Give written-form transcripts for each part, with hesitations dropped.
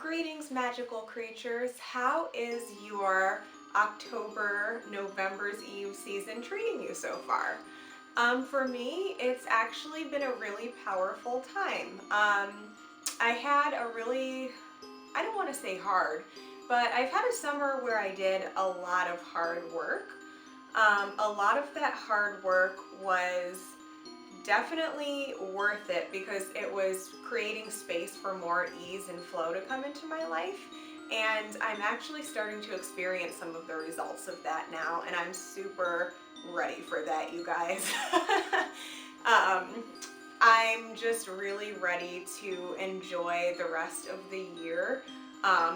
Greetings, magical creatures. How is your October, November's Eve season treating you so far? For me, it's actually been a really powerful time. I had a really, I don't want to say hard, but I've had a summer where I did a lot of hard work. A lot of that hard work was definitely worth it because it was creating space for more ease and flow to come into my life. And I'm actually starting to experience some of the results of that now, and I'm super ready for that, you guys. I'm just really ready to enjoy the rest of the year,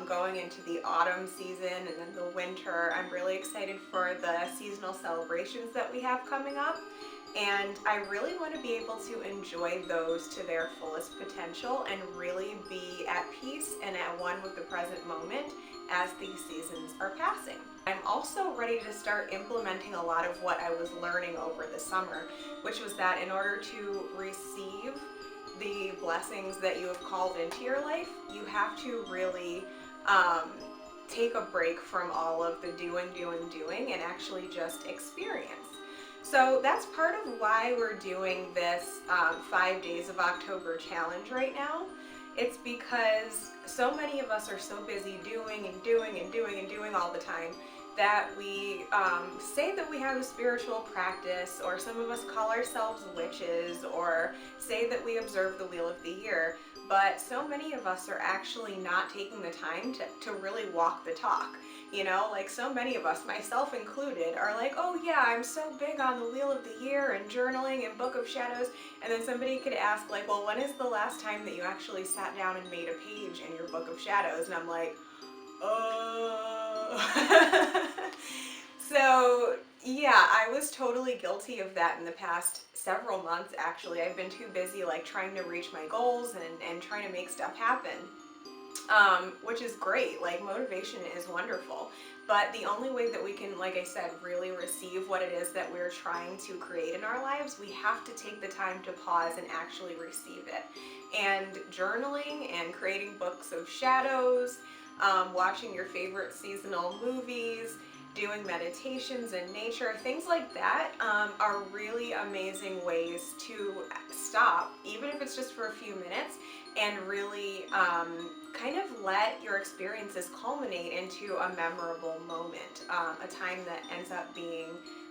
going into the autumn season and then the winter. I'm really excited for the seasonal celebrations that we have coming up. And I really want to be able to enjoy those to their fullest potential and really be at peace and at one with the present moment as these seasons are passing. I'm also ready to start implementing a lot of what I was learning over the summer, which was that in order to receive the blessings that you have called into your life, you have to really take a break from all of the doing and actually just experience. So that's part of why we're doing this 5 Days of October challenge right now. It's because so many of us are so busy doing all the time that we say that we have a spiritual practice, or some of us call ourselves witches, or say that we observe the wheel of the year. But so many of us are actually not taking the time to really walk the talk. You know, like so many of us, myself included, are like, oh yeah, I'm so big on the Wheel of the Year and journaling and Book of Shadows. And then somebody could ask like, well, when is the last time that you actually sat down and made a page in your Book of Shadows? And I'm like, So yeah, I was totally guilty of that in the past several months actually. I've been too busy like trying to reach my goals and trying to make stuff happen. Which is great. Like, motivation is wonderful, but the only way that we can, like I said, really receive what it is that we're trying to create in our lives, we have to take the time to pause and actually receive it. And journaling and creating books of shadows, watching your favorite seasonal movies, doing meditations in nature, things like that are really amazing ways to stop, even if it's just for a few minutes, and really kind of let your experiences culminate into a memorable moment, a time that ends up being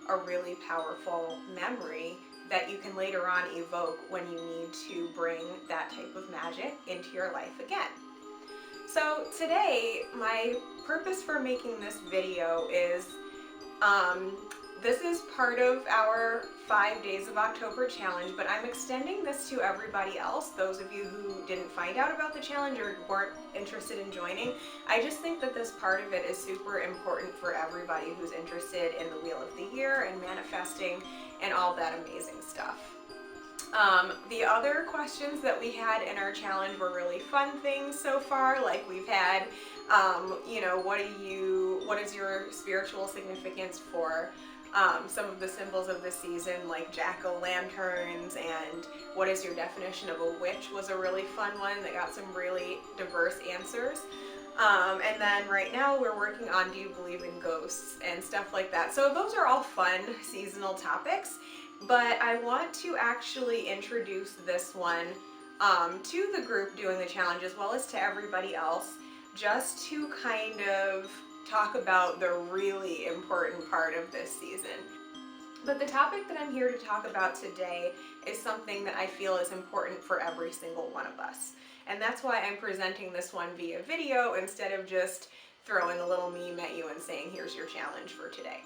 a really powerful memory that you can later on evoke when you need to bring that type of magic into your life again. So today, my purpose for making this video is, this is part of our 5 Days of October challenge, but I'm extending this to everybody else, those of you who didn't find out about the challenge or weren't interested in joining. I just think that this part of it is super important for everybody who's interested in the Wheel of the Year and manifesting and all that amazing stuff. The other questions that we had in our challenge were really fun things so far. Like we've had, you know, what is your spiritual significance for some of the symbols of the season, like jack-o'-lanterns, and what is your definition of a witch was a really fun one that got some really diverse answers. And then right now we're working on do you believe in ghosts and stuff like that. So those are all fun seasonal topics. But I want to actually introduce this one to the group doing the challenge as well as to everybody else, just to kind of talk about the really important part of this season. But the topic that I'm here to talk about today is something that I feel is important for every single one of us. And that's why I'm presenting this one via video instead of just throwing a little meme at you and saying, here's your challenge for today.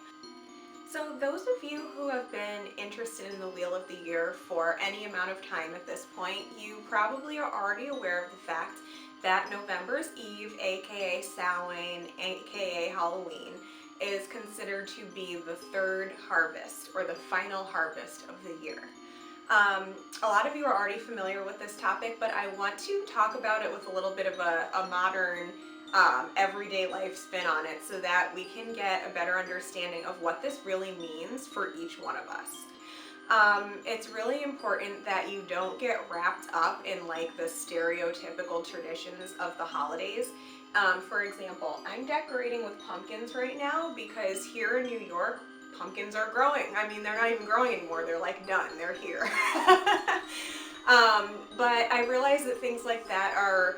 So those of you who have been interested in the Wheel of the Year for any amount of time at this point, you probably are already aware of the fact that November's Eve, aka Samhain, aka Halloween, is considered to be the third harvest, or the final harvest of the year. A lot of you are already familiar with this topic, but I want to talk about it with a little bit of a modern everyday life spin on it so that we can get a better understanding of what this really means for each one of us. It's really important that you don't get wrapped up in like the stereotypical traditions of the holidays. For example, I'm decorating with pumpkins right now because here in New York, pumpkins are growing. I mean, they're not even growing anymore. They're like done. They're here. But I realize that things like that are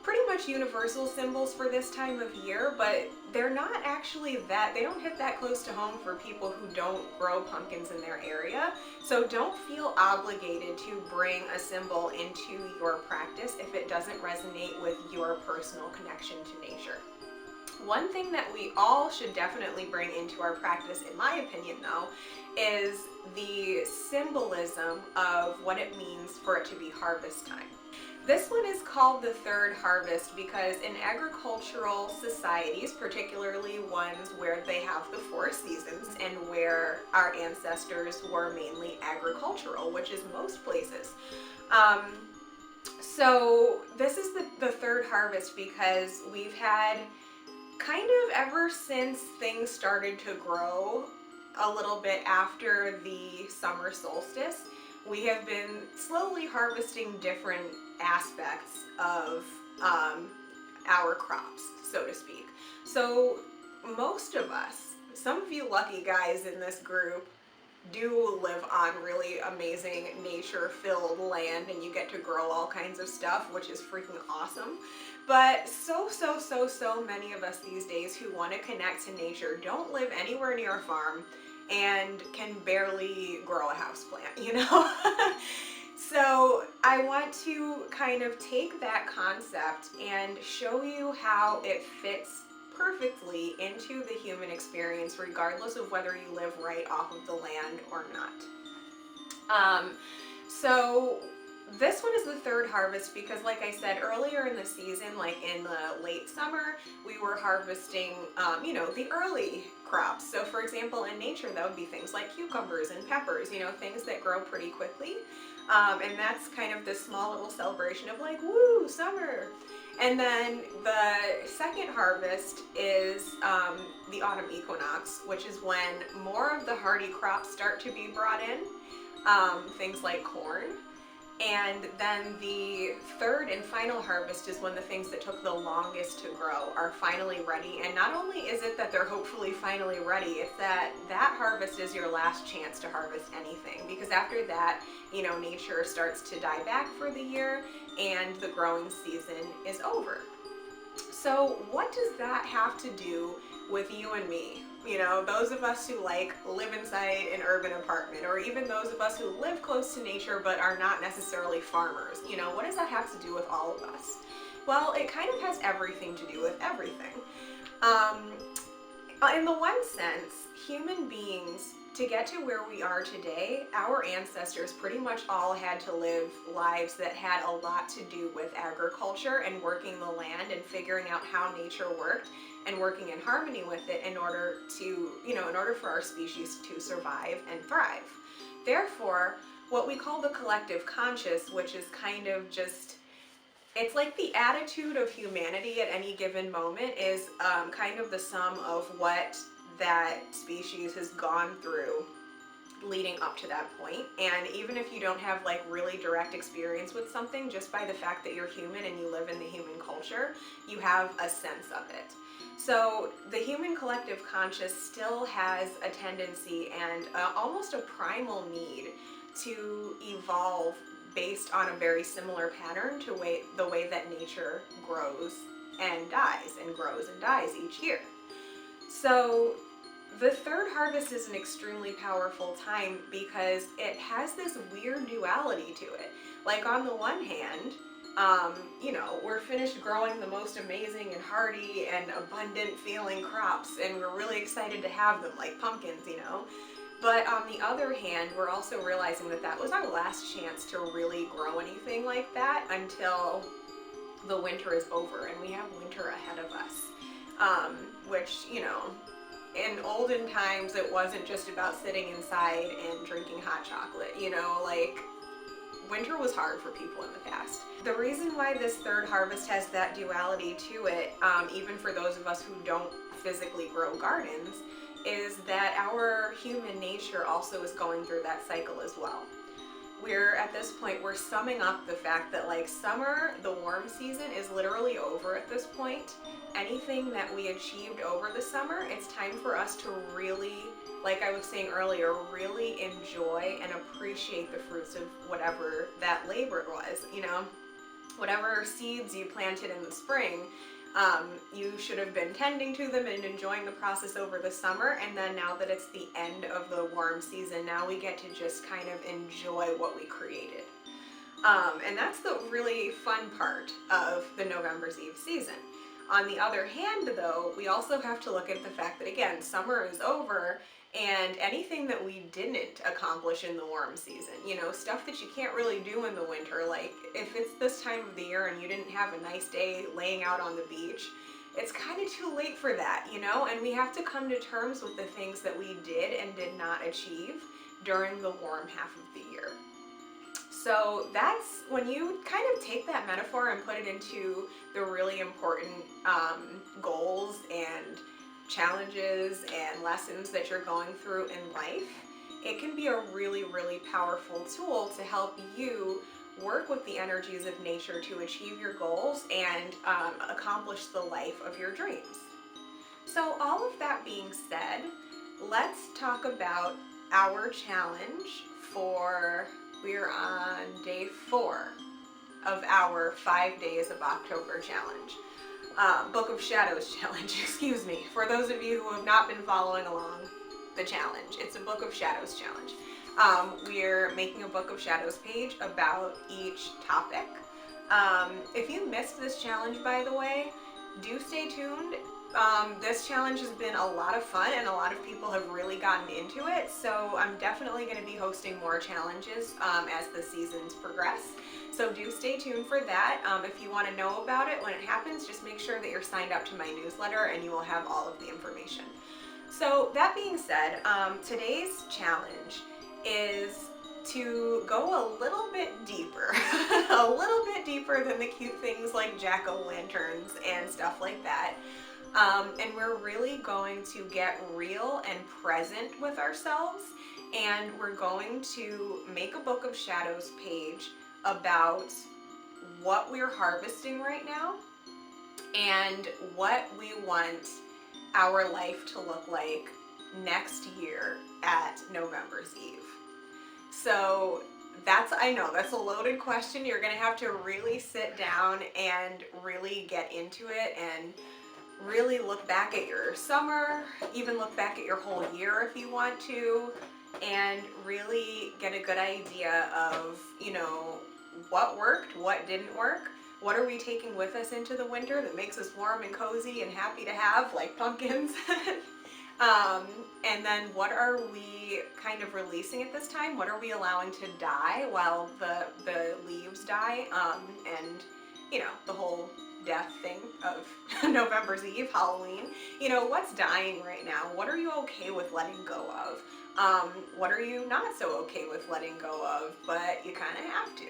pretty much universal symbols for this time of year, but they're not actually that, they don't hit that close to home for people who don't grow pumpkins in their area. So don't feel obligated to bring a symbol into your practice if it doesn't resonate with your personal connection to nature. One thing that we all should definitely bring into our practice, in my opinion though, is the symbolism of what it means for it to be harvest time. This one is called the third harvest because in agricultural societies, particularly ones where they have the four seasons and where our ancestors were mainly agricultural, which is most places. So this is the third harvest because we've had kind of ever since things started to grow a little bit after the summer solstice, we have been slowly harvesting different aspects of our crops, so to speak. So most of us, some of you lucky guys in this group, do live on really amazing nature-filled land and you get to grow all kinds of stuff, which is freaking awesome. But so many of us these days who want to connect to nature don't live anywhere near a farm and can barely grow a houseplant, you know? So I want to kind of take that concept and show you how it fits perfectly into the human experience, regardless of whether you live right off of the land or not. So this one is the third harvest because, like I said, earlier in the season, like in the late summer, we were harvesting, the early crops. So for example, in nature, that would be things like cucumbers and peppers, things that grow pretty quickly. And that's kind of this small little celebration of like, woo, summer. And then the second harvest is the autumn equinox, which is when more of the hardy crops start to be brought in, things like corn. And then the third and final harvest is when the things that took the longest to grow are finally ready. And not only is it that they're hopefully finally ready, it's that that harvest is your last chance to harvest anything. Because after that, nature starts to die back for the year and the growing season is over. So what does that have to do with you and me? Those of us who live inside an urban apartment, or even those of us who live close to nature but are not necessarily farmers. What does that have to do with all of us? Well, it kind of has everything to do with everything. In the one sense, human beings, to get to where we are today, our ancestors pretty much all had to live lives that had a lot to do with agriculture and working the land and figuring out how nature worked and working in harmony with it in order for our species to survive and thrive. Therefore, what we call the collective conscious, which is kind of just, it's like the attitude of humanity at any given moment, is kind of the sum of what that species has gone through leading up to that point. And even if you don't have really direct experience with something, just by the fact that you're human and you live in the human culture, you have a sense of it. So the human collective conscious still has a tendency and almost a primal need to evolve based on a very similar pattern to the way that nature grows and dies and grows and dies each year. So the third harvest is an extremely powerful time because it has this weird duality to it. Like on the one hand, we're finished growing the most amazing and hardy and abundant feeling crops, and we're really excited to have them, like pumpkins, But on the other hand, we're also realizing that that was our last chance to really grow anything like that until the winter is over, and we have winter ahead of us. Which, in olden times, it wasn't just about sitting inside and drinking hot chocolate, winter was hard for people in the past. The reason why this third harvest has that duality to it, even for those of us who don't physically grow gardens, is that our human nature also is going through that cycle as well. We're at this point, we're summing up the fact that like summer, the warm season, is literally over at this point. Anything that we achieved over the summer, it's time for us to really, like I was saying earlier, really enjoy and appreciate the fruits of whatever that labor was, you know? Whatever seeds you planted in the spring, you should have been tending to them and enjoying the process over the summer, and then now that it's the end of the warm season, now we get to just kind of enjoy what we created. And that's the really fun part of the November's Eve season. On the other hand, though, we also have to look at the fact that, again, summer is over, and anything that we didn't accomplish in the warm season, you know, stuff that you can't really do in the winter, like if it's this time of the year and you didn't have a nice day laying out on the beach, it's kind of too late for that, you know, and we have to come to terms with the things that we did and did not achieve during the warm half of the year. So that's when you kind of take that metaphor and put it into the really important goals and challenges and lessons that you're going through in life, it can be a really, really powerful tool to help you work with the energies of nature to achieve your goals and accomplish the life of your dreams. So all of that being said, let's talk about our challenge for, we're on day 4 of our 5 days of October challenge. Book of Shadows challenge, excuse me. For those of you who have not been following along the challenge, it's a Book of Shadows challenge. We're making a Book of Shadows page about each topic. If you missed this challenge, by the way, do stay tuned. This challenge has been a lot of fun and a lot of people have really gotten into it, so I'm definitely going to be hosting more challenges as the seasons progress. So do stay tuned for that. If you want to know about it when it happens, just make sure that you're signed up to my newsletter and you will have all of the information. So that being said, today's challenge is to go a little bit deeper, a little bit deeper than the cute things like jack-o'-lanterns and stuff like that. And we're really going to get real and present with ourselves, and we're going to make a Book of Shadows page about what we're harvesting right now and what we want our life to look like next year at November's Eve. So I know that's a loaded question. You're going to have to really sit down and really get into it and really look back at your summer, even look back at your whole year if you want to, and really get a good idea of, you know, what worked, what didn't work, what are we taking with us into the winter that makes us warm and cozy and happy to have, like pumpkins, and then what are we kind of releasing at this time, what are we allowing to die while the leaves die, and, you know, the whole death thing of November's Eve, Halloween. You know, what's dying right now? What are you okay with letting go of? What are you not so okay with letting go of, but you kind of have to?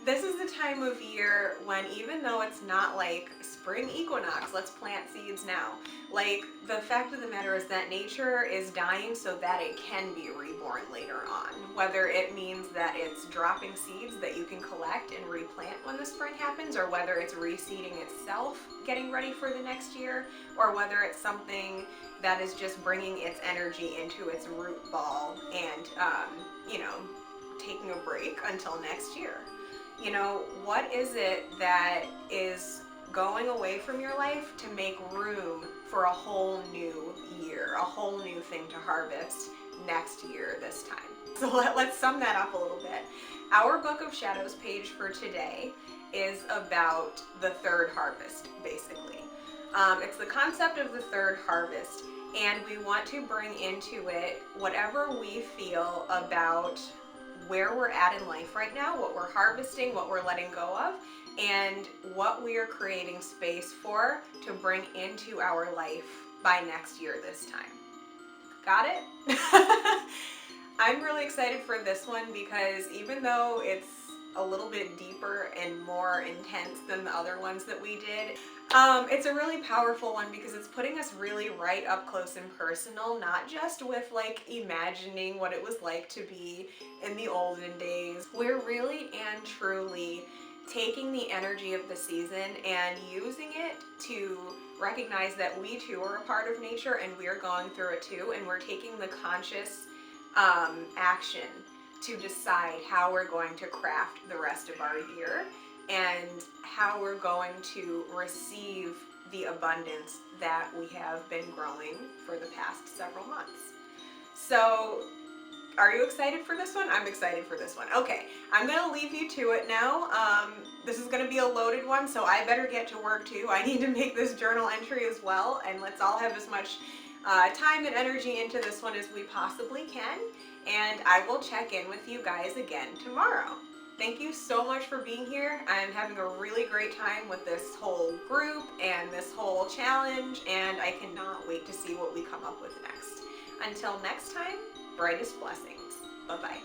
This is the time of year when, even though it's not like spring equinox, let's plant seeds now. Like, the fact of the matter is that nature is dying so that it can be reborn later on. Whether it means that it's dropping seeds that you can collect and replant when the spring happens, or whether it's reseeding itself, getting ready for the next year, or whether it's something that is just bringing its energy into its root ball and, you know, taking a break until next year. You know, what is it that is going away from your life to make room for a whole new year, a whole new thing to harvest next year this time? So let's sum that up a little bit. Our Book of Shadows page for today is about the third harvest, basically. It's the concept of the third harvest, and we want to bring into it whatever we feel about where we're at in life right now, what we're harvesting, what we're letting go of, and what we are creating space for to bring into our life by next year this time. Got it? I'm really excited for this one because even though it's a little bit deeper and more intense than the other ones that we did. It's a really powerful one because it's putting us really right up close and personal, not just with like imagining what it was like to be in the olden days. We're really and truly taking the energy of the season and using it to recognize that we too are a part of nature and we're going through it too, and we're taking the conscious action to decide how we're going to craft the rest of our year and how we're going to receive the abundance that we have been growing for the past several months. So, are you excited for this one? I'm excited for this one. Okay, I'm gonna leave you to it now. This is gonna be a loaded one, so I better get to work too. I need to make this journal entry as well, and let's all have as much time and energy into this one as we possibly can. And I will check in with you guys again tomorrow. Thank you so much for being here. I'm having a really great time with this whole group and this whole challenge, and I cannot wait to see what we come up with next. Until next time, brightest blessings. Bye-bye.